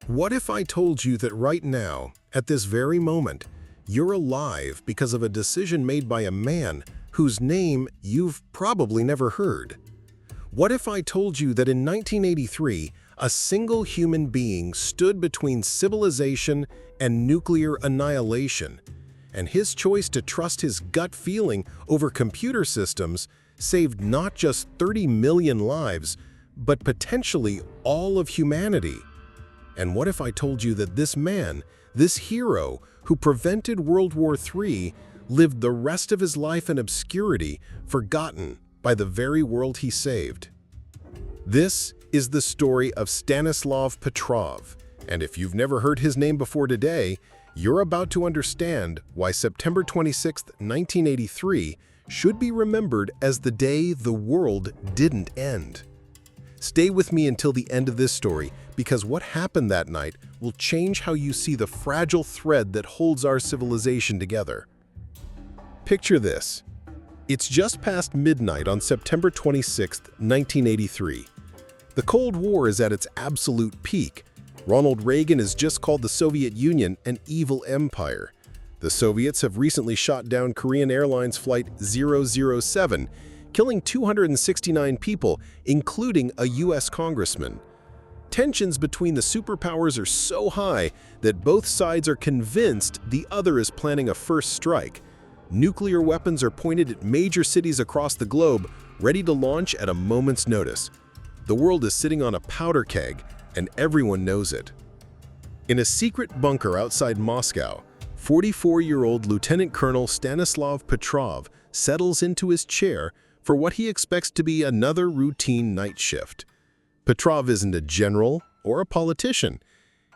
What if I told you that right now, at this very moment, you're alive because of a decision made by a man whose name you've probably never heard? What if I told you that in 1983, a single human being stood between civilization and nuclear annihilation, and his choice to trust his gut feeling over computer systems saved not just 30 million lives, but potentially all of humanity? And what if I told you that this man, this hero who prevented World War III, lived the rest of his life in obscurity, forgotten by the very world he saved? This is the story of Stanislav Petrov, and if you've never heard his name before today, you're about to understand why September 26, 1983 should be remembered as the day the world didn't end. Stay with me until the end of this story, because what happened that night will change how you see the fragile thread that holds our civilization together. Picture this. It's just past midnight on September 26, 1983. The Cold War is at its absolute peak. Ronald Reagan has just called the Soviet Union an evil empire. The Soviets have recently shot down Korean Airlines Flight 007, killing 269 people, including a U.S. congressman. Tensions between the superpowers are so high that both sides are convinced the other is planning a first strike. Nuclear weapons are pointed at major cities across the globe, ready to launch at a moment's notice. The world is sitting on a powder keg, and everyone knows it. In a secret bunker outside Moscow, 44-year-old Lieutenant Colonel Stanislav Petrov settles into his chair for what he expects to be another routine night shift. Petrov isn't a general or a politician.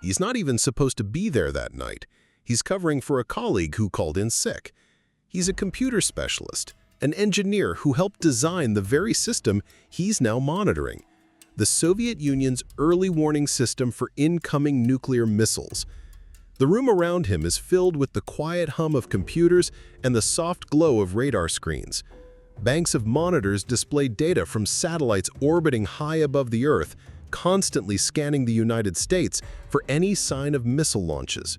He's not even supposed to be there that night. He's covering for a colleague who called in sick. He's a computer specialist, an engineer who helped design the very system he's now monitoring, the Soviet Union's early warning system for incoming nuclear missiles. The room around him is filled with the quiet hum of computers and the soft glow of radar screens. Banks of monitors display data from satellites orbiting high above the Earth, constantly scanning the United States for any sign of missile launches.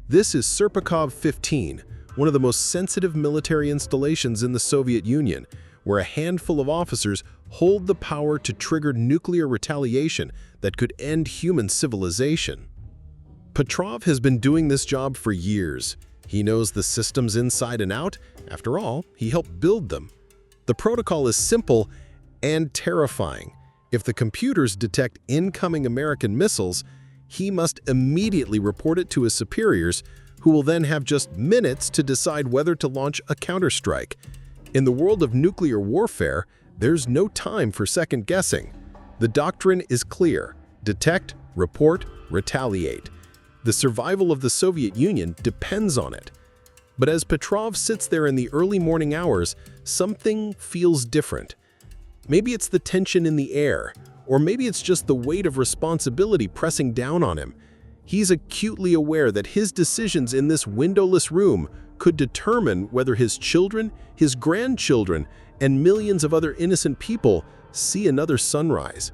This is Serpukhov 15, one of the most sensitive military installations in the Soviet Union, where a handful of officers hold the power to trigger nuclear retaliation that could end human civilization. Petrov has been doing this job for years. He knows the systems inside and out. After all, he helped build them. The protocol is simple and terrifying. If the computers detect incoming American missiles, he must immediately report it to his superiors, who will then have just minutes to decide whether to launch a counterstrike. In the world of nuclear warfare, there's no time for second guessing. The doctrine is clear: detect, report, retaliate. The survival of the Soviet Union depends on it. But as Petrov sits there in the early morning hours, something feels different. Maybe it's the tension in the air, or maybe it's just the weight of responsibility pressing down on him. He's acutely aware that his decisions in this windowless room could determine whether his children, his grandchildren, and millions of other innocent people see another sunrise.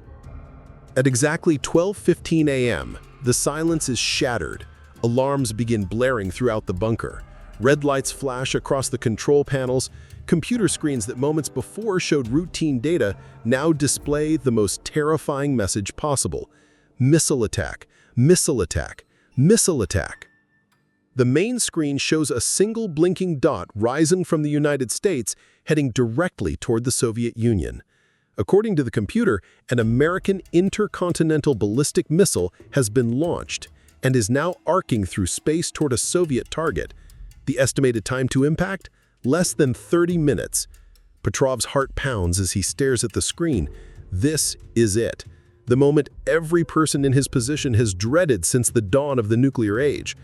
At exactly 12:15 a.m., the silence is shattered. Alarms begin blaring throughout the bunker. Red lights flash across the control panels. Computer screens that moments before showed routine data now display the most terrifying message possible: missile attack, missile attack, missile attack. The main screen shows a single blinking dot rising from the United States, heading directly toward the Soviet Union. According to the computer, an American intercontinental ballistic missile has been launched and is now arcing through space toward a Soviet target. The estimated time to impact? Less than 30 minutes. Petrov's heart pounds as he stares at the screen. This is it. The moment every person in his position has dreaded since the dawn of the nuclear age.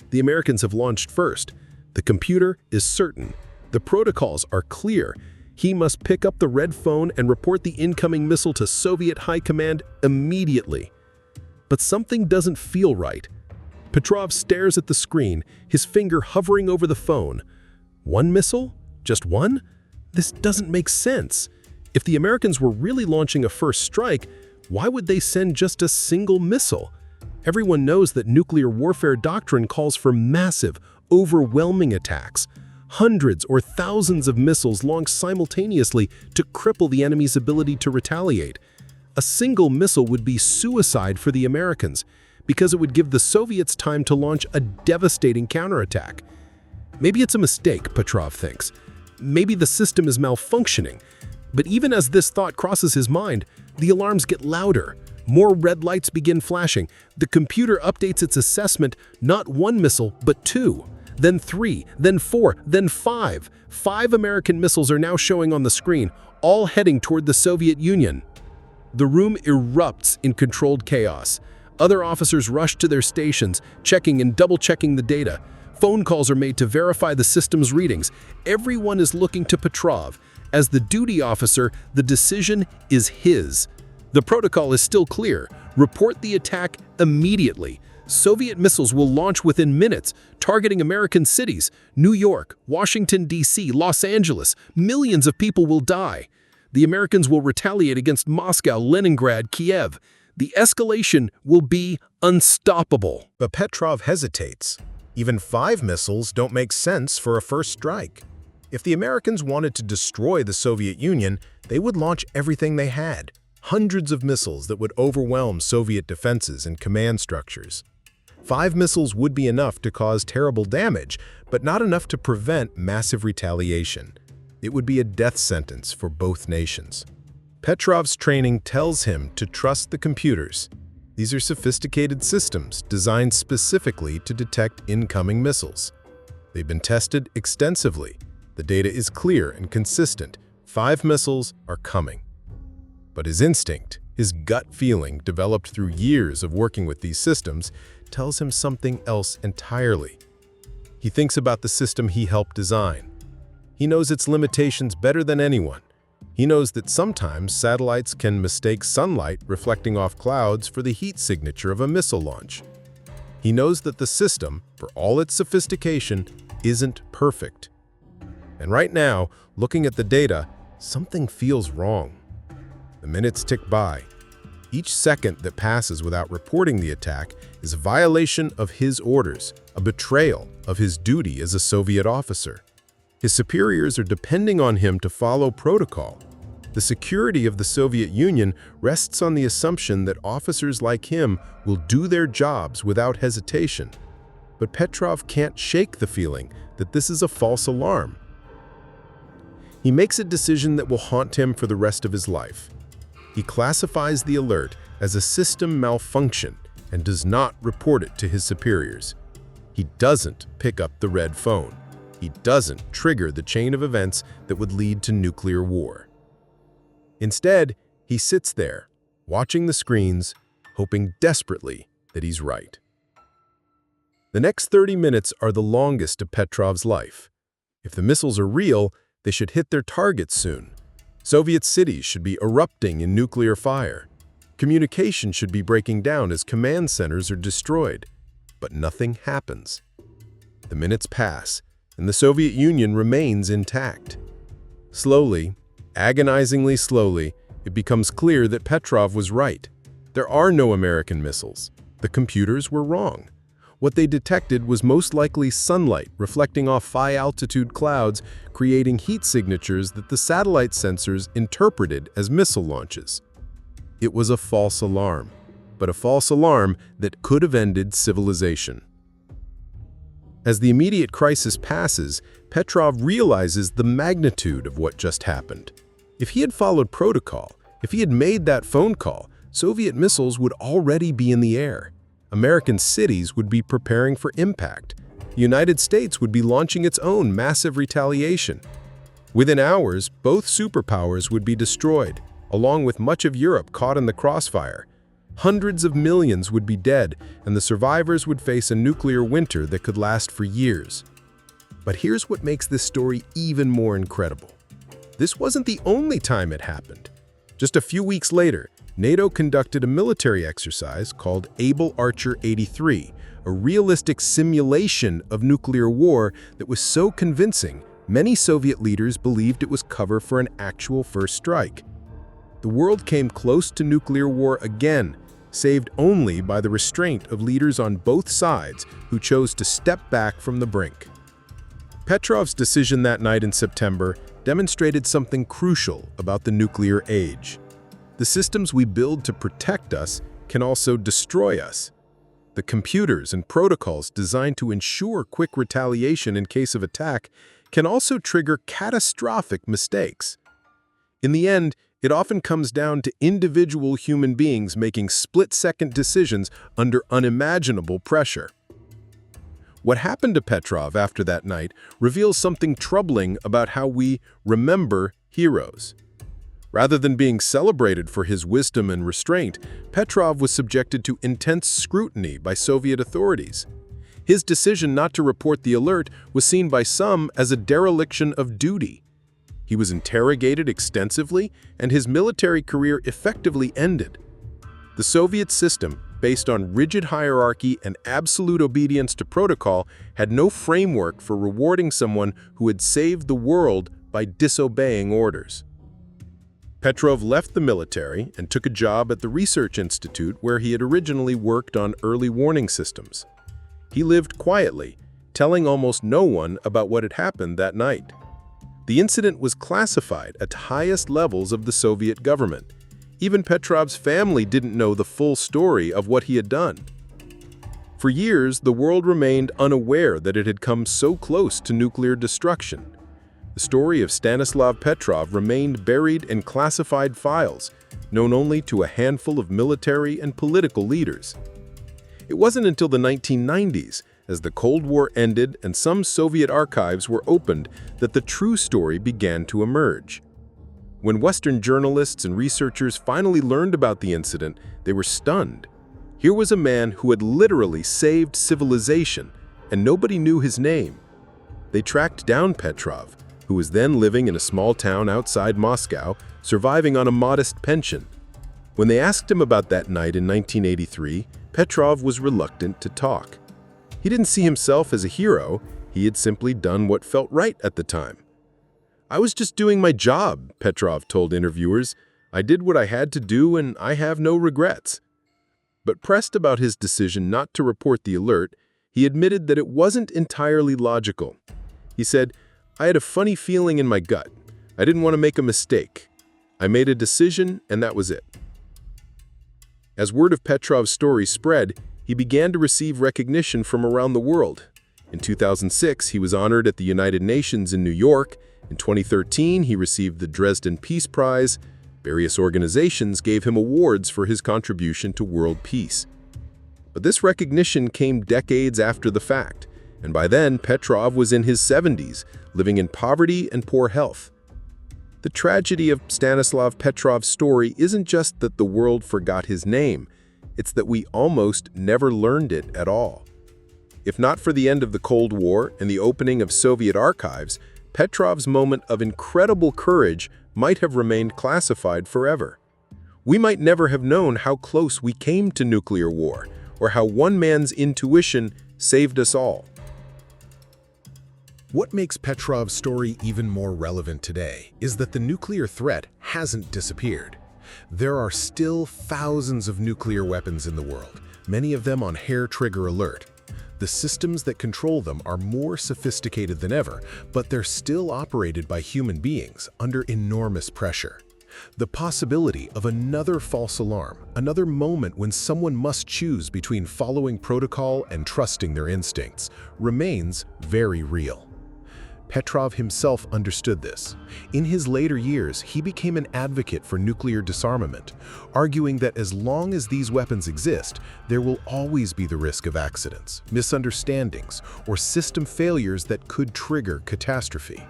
The Americans have launched first. The computer is certain. The protocols are clear. He must pick up the red phone and report the incoming missile to Soviet High Command immediately. But something doesn't feel right. Petrov stares at the screen, his finger hovering over the phone. One missile? Just one? This doesn't make sense. If the Americans were really launching a first strike, why would they send just a single missile? Everyone knows that nuclear warfare doctrine calls for massive, overwhelming attacks. Hundreds or thousands of missiles launched simultaneously to cripple the enemy's ability to retaliate. A single missile would be suicide for the Americans because it would give the Soviets time to launch a devastating counterattack. Maybe it's a mistake, Petrov thinks. Maybe the system is malfunctioning. But even as this thought crosses his mind, the alarms get louder. More red lights begin flashing. The computer updates its assessment, not one missile, but two. Then 3, then 4, then 5. 5 American missiles are now showing on the screen, all heading toward the Soviet Union. The room erupts in controlled chaos. Other officers rush to their stations, checking and double-checking the data. Phone calls are made to verify the system's readings. Everyone is looking to Petrov. As the duty officer, the decision is his. The protocol is still clear. Report the attack immediately. Soviet missiles will launch within minutes, targeting American cities. New York, Washington, D.C., Los Angeles. Millions of people will die. The Americans will retaliate against Moscow, Leningrad, Kiev. The escalation will be unstoppable. But Petrov hesitates. Even 5 missiles don't make sense for a first strike. If the Americans wanted to destroy the Soviet Union, they would launch everything they had. Hundreds of missiles that would overwhelm Soviet defenses and command structures. 5 missiles would be enough to cause terrible damage, but not enough to prevent massive retaliation. It would be a death sentence for both nations. Petrov's training tells him to trust the computers. These are sophisticated systems designed specifically to detect incoming missiles. They've been tested extensively. The data is clear and consistent. 5 missiles are coming. But his instinct, his gut feeling developed through years of working with these systems, tells him something else entirely. He thinks about the system he helped design. He knows its limitations better than anyone. He knows that sometimes satellites can mistake sunlight reflecting off clouds for the heat signature of a missile launch. He knows that the system, for all its sophistication, isn't perfect. And right now, looking at the data, something feels wrong. The minutes tick by. Each second that passes without reporting the attack is a violation of his orders, a betrayal of his duty as a Soviet officer. His superiors are depending on him to follow protocol. The security of the Soviet Union rests on the assumption that officers like him will do their jobs without hesitation. But Petrov can't shake the feeling that this is a false alarm. He makes a decision that will haunt him for the rest of his life. He classifies the alert as a system malfunction and does not report it to his superiors. He doesn't pick up the red phone. He doesn't trigger the chain of events that would lead to nuclear war. Instead, he sits there, watching the screens, hoping desperately that he's right. The next 30 minutes are the longest of Petrov's life. If the missiles are real, they should hit their targets soon. Soviet cities should be erupting in nuclear fire. Communication should be breaking down as command centers are destroyed. But nothing happens. The minutes pass, and the Soviet Union remains intact. Slowly, agonizingly slowly, it becomes clear that Petrov was right. There are no American missiles. The computers were wrong. What they detected was most likely sunlight reflecting off high-altitude clouds, creating heat signatures that the satellite sensors interpreted as missile launches. It was a false alarm, but a false alarm that could have ended civilization. As the immediate crisis passes, Petrov realizes the magnitude of what just happened. If he had followed protocol, if he had made that phone call, Soviet missiles would already be in the air. American cities would be preparing for impact. The United States would be launching its own massive retaliation. Within hours, both superpowers would be destroyed, along with much of Europe caught in the crossfire. Hundreds of millions would be dead, and the survivors would face a nuclear winter that could last for years. But here's what makes this story even more incredible. This wasn't the only time it happened. Just a few weeks later, NATO conducted a military exercise called Able Archer 83, a realistic simulation of nuclear war that was so convincing, many Soviet leaders believed it was cover for an actual first strike. The world came close to nuclear war again, saved only by the restraint of leaders on both sides who chose to step back from the brink. Petrov's decision that night in September demonstrated something crucial about the nuclear age. The systems we build to protect us can also destroy us. The computers and protocols designed to ensure quick retaliation in case of attack can also trigger catastrophic mistakes. In the end, it often comes down to individual human beings making split-second decisions under unimaginable pressure. What happened to Petrov after that night reveals something troubling about how we remember heroes. Rather than being celebrated for his wisdom and restraint, Petrov was subjected to intense scrutiny by Soviet authorities. His decision not to report the alert was seen by some as a dereliction of duty. He was interrogated extensively, and his military career effectively ended. The Soviet system, based on rigid hierarchy and absolute obedience to protocol, had no framework for rewarding someone who had saved the world by disobeying orders. Petrov left the military and took a job at the research institute where he had originally worked on early warning systems. He lived quietly, telling almost no one about what had happened that night. The incident was classified at the highest levels of the Soviet government. Even Petrov's family didn't know the full story of what he had done. For years, the world remained unaware that it had come so close to nuclear destruction. The story of Stanislav Petrov remained buried in classified files, known only to a handful of military and political leaders. It wasn't until the 1990s, as the Cold War ended and some Soviet archives were opened, that the true story began to emerge. When Western journalists and researchers finally learned about the incident, they were stunned. Here was a man who had literally saved civilization, and nobody knew his name. They tracked down Petrov, who was then living in a small town outside Moscow, surviving on a modest pension. When they asked him about that night in 1983, Petrov was reluctant to talk. He didn't see himself as a hero, he had simply done what felt right at the time. "I was just doing my job," Petrov told interviewers. "I did what I had to do and I have no regrets." But pressed about his decision not to report the alert, he admitted that it wasn't entirely logical. He said, "I had a funny feeling in my gut. I didn't want to make a mistake. I made a decision and that was it." As word of Petrov's story spread, he began to receive recognition from around the world. In 2006, he was honored at the United Nations in New York. In 2013, he received the Dresden Peace Prize. Various organizations gave him awards for his contribution to world peace. But this recognition came decades after the fact, and by then Petrov was in his 70s, living in poverty and poor health. The tragedy of Stanislav Petrov's story isn't just that the world forgot his name, it's that we almost never learned it at all. If not for the end of the Cold War and the opening of Soviet archives, Petrov's moment of incredible courage might have remained classified forever. We might never have known how close we came to nuclear war, or how one man's intuition saved us all. What makes Petrov's story even more relevant today is that the nuclear threat hasn't disappeared. There are still thousands of nuclear weapons in the world, many of them on hair-trigger alert. The systems that control them are more sophisticated than ever, but they're still operated by human beings under enormous pressure. The possibility of another false alarm, another moment when someone must choose between following protocol and trusting their instincts, remains very real. Petrov himself understood this. In his later years, he became an advocate for nuclear disarmament, arguing that as long as these weapons exist, there will always be the risk of accidents, misunderstandings, or system failures that could trigger catastrophe.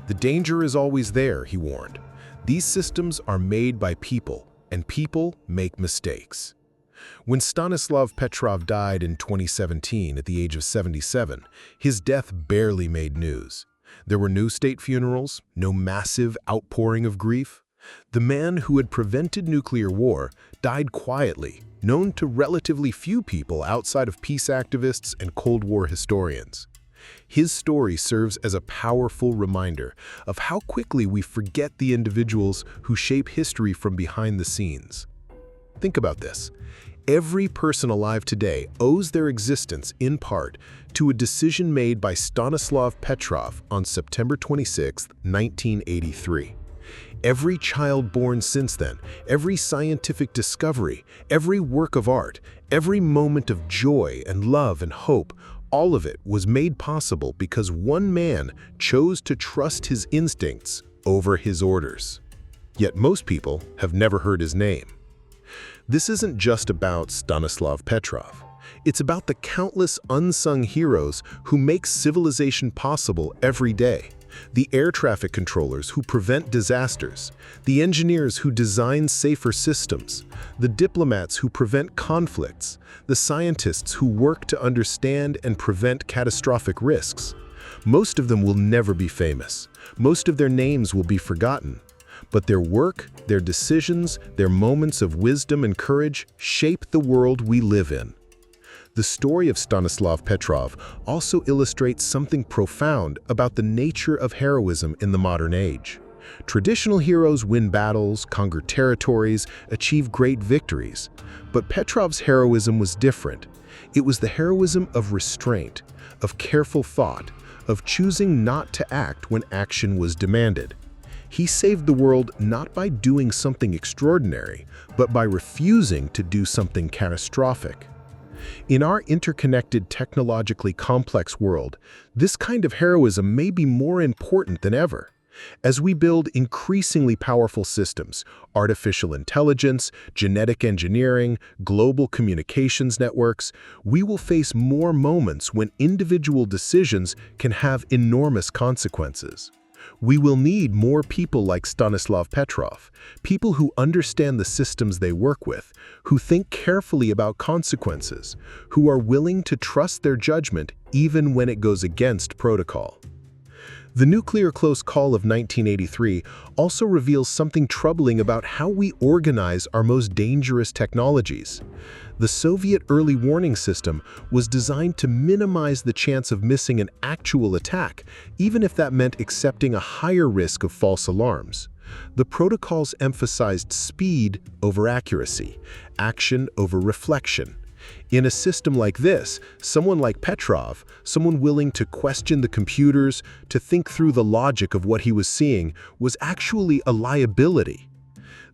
The danger is always there, he warned. These systems are made by people, and people make mistakes. When Stanislav Petrov died in 2017 at the age of 77, his death barely made news. There were no state funerals, no massive outpouring of grief. The man who had prevented nuclear war died quietly, known to relatively few people outside of peace activists and Cold War historians. His story serves as a powerful reminder of how quickly we forget the individuals who shape history from behind the scenes. Think about this. Every person alive today owes their existence, in part, to a decision made by Stanislav Petrov on September 26, 1983. Every child born since then, every scientific discovery, every work of art, every moment of joy and love and hope, all of it was made possible because one man chose to trust his instincts over his orders. Yet most people have never heard his name. This isn't just about Stanislav Petrov. It's about the countless unsung heroes who make civilization possible every day. The air traffic controllers who prevent disasters, the engineers who design safer systems, the diplomats who prevent conflicts, the scientists who work to understand and prevent catastrophic risks. Most of them will never be famous. Most of their names will be forgotten. But their work, their decisions, their moments of wisdom and courage shape the world we live in. The story of Stanislav Petrov also illustrates something profound about the nature of heroism in the modern age. Traditional heroes win battles, conquer territories, achieve great victories. But Petrov's heroism was different. It was the heroism of restraint, of careful thought, of choosing not to act when action was demanded. He saved the world not by doing something extraordinary, but by refusing to do something catastrophic. In our interconnected, technologically complex world, this kind of heroism may be more important than ever. As we build increasingly powerful systems, artificial intelligence, genetic engineering, global communications networks, we will face more moments when individual decisions can have enormous consequences. We will need more people like Stanislav Petrov, people who understand the systems they work with, who think carefully about consequences, who are willing to trust their judgment even when it goes against protocol. The nuclear close call of 1983 also reveals something troubling about how we organize our most dangerous technologies. The Soviet early warning system was designed to minimize the chance of missing an actual attack, even if that meant accepting a higher risk of false alarms. The protocols emphasized speed over accuracy, action over reflection. In a system like this, someone like Petrov, someone willing to question the computers, to think through the logic of what he was seeing, was actually a liability.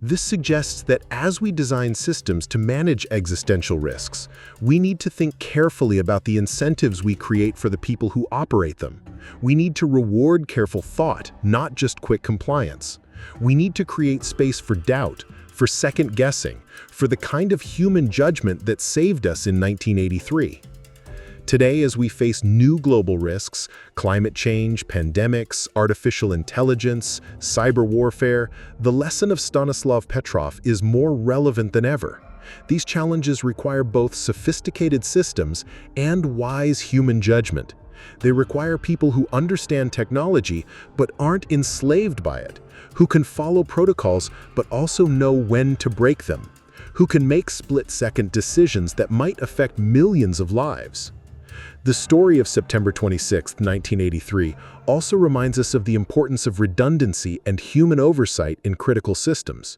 This suggests that as we design systems to manage existential risks, we need to think carefully about the incentives we create for the people who operate them. We need to reward careful thought, not just quick compliance. We need to create space for doubt, for second guessing, for the kind of human judgment that saved us in 1983. Today, as we face new global risks, climate change, pandemics, artificial intelligence, cyber warfare, the lesson of Stanislav Petrov is more relevant than ever. These challenges require both sophisticated systems and wise human judgment. They require people who understand technology but aren't enslaved by it, who can follow protocols but also know when to break them, who can make split-second decisions that might affect millions of lives. The story of September 26, 1983, also reminds us of the importance of redundancy and human oversight in critical systems.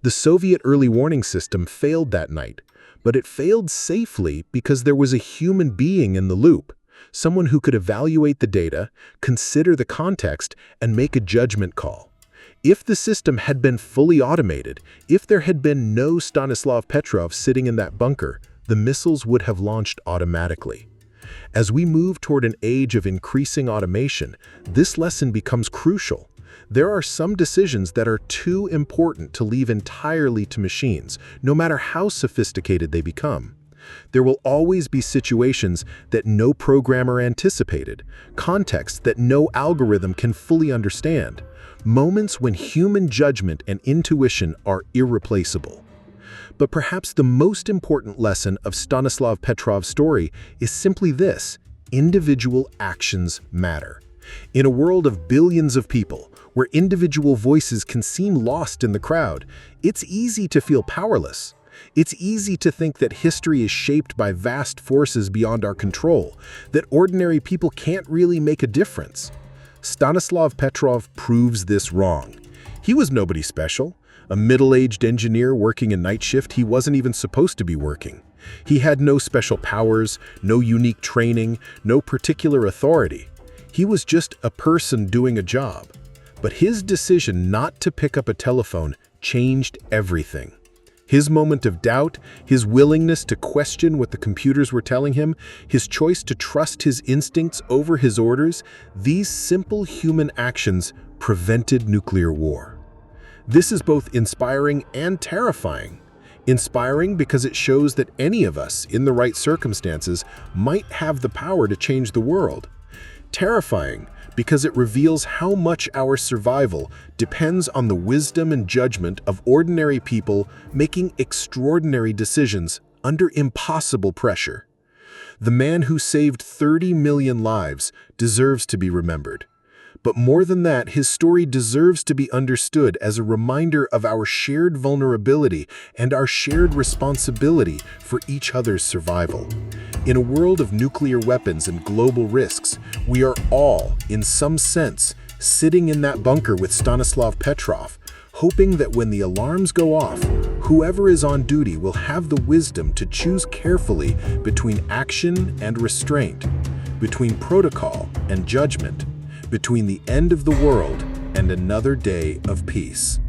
The Soviet early warning system failed that night, but it failed safely because there was a human being in the loop, someone who could evaluate the data, consider the context, and make a judgment call. If the system had been fully automated, if there had been no Stanislav Petrov sitting in that bunker, the missiles would have launched automatically. As we move toward an age of increasing automation, this lesson becomes crucial. There are some decisions that are too important to leave entirely to machines, no matter how sophisticated they become. There will always be situations that no programmer anticipated, contexts that no algorithm can fully understand, moments when human judgment and intuition are irreplaceable. But perhaps the most important lesson of Stanislav Petrov's story is simply this: individual actions matter. In a world of billions of people, where individual voices can seem lost in the crowd, it's easy to feel powerless. It's easy to think that history is shaped by vast forces beyond our control, that ordinary people can't really make a difference. Stanislav Petrov proves this wrong. He was nobody special. A middle-aged engineer working a night shift he wasn't even supposed to be working. He had no special powers, no unique training, no particular authority. He was just a person doing a job. But his decision not to pick up a telephone changed everything. His moment of doubt, his willingness to question what the computers were telling him, his choice to trust his instincts over his orders, these simple human actions prevented nuclear war. This is both inspiring and terrifying. Inspiring because it shows that any of us, in the right circumstances, might have the power to change the world. Terrifying because it reveals how much our survival depends on the wisdom and judgment of ordinary people making extraordinary decisions under impossible pressure. The man who saved 30 million lives deserves to be remembered. But more than that, his story deserves to be understood as a reminder of our shared vulnerability and our shared responsibility for each other's survival. In a world of nuclear weapons and global risks, we are all, in some sense, sitting in that bunker with Stanislav Petrov, hoping that when the alarms go off, whoever is on duty will have the wisdom to choose carefully between action and restraint, between protocol and judgment, between the end of the world and another day of peace.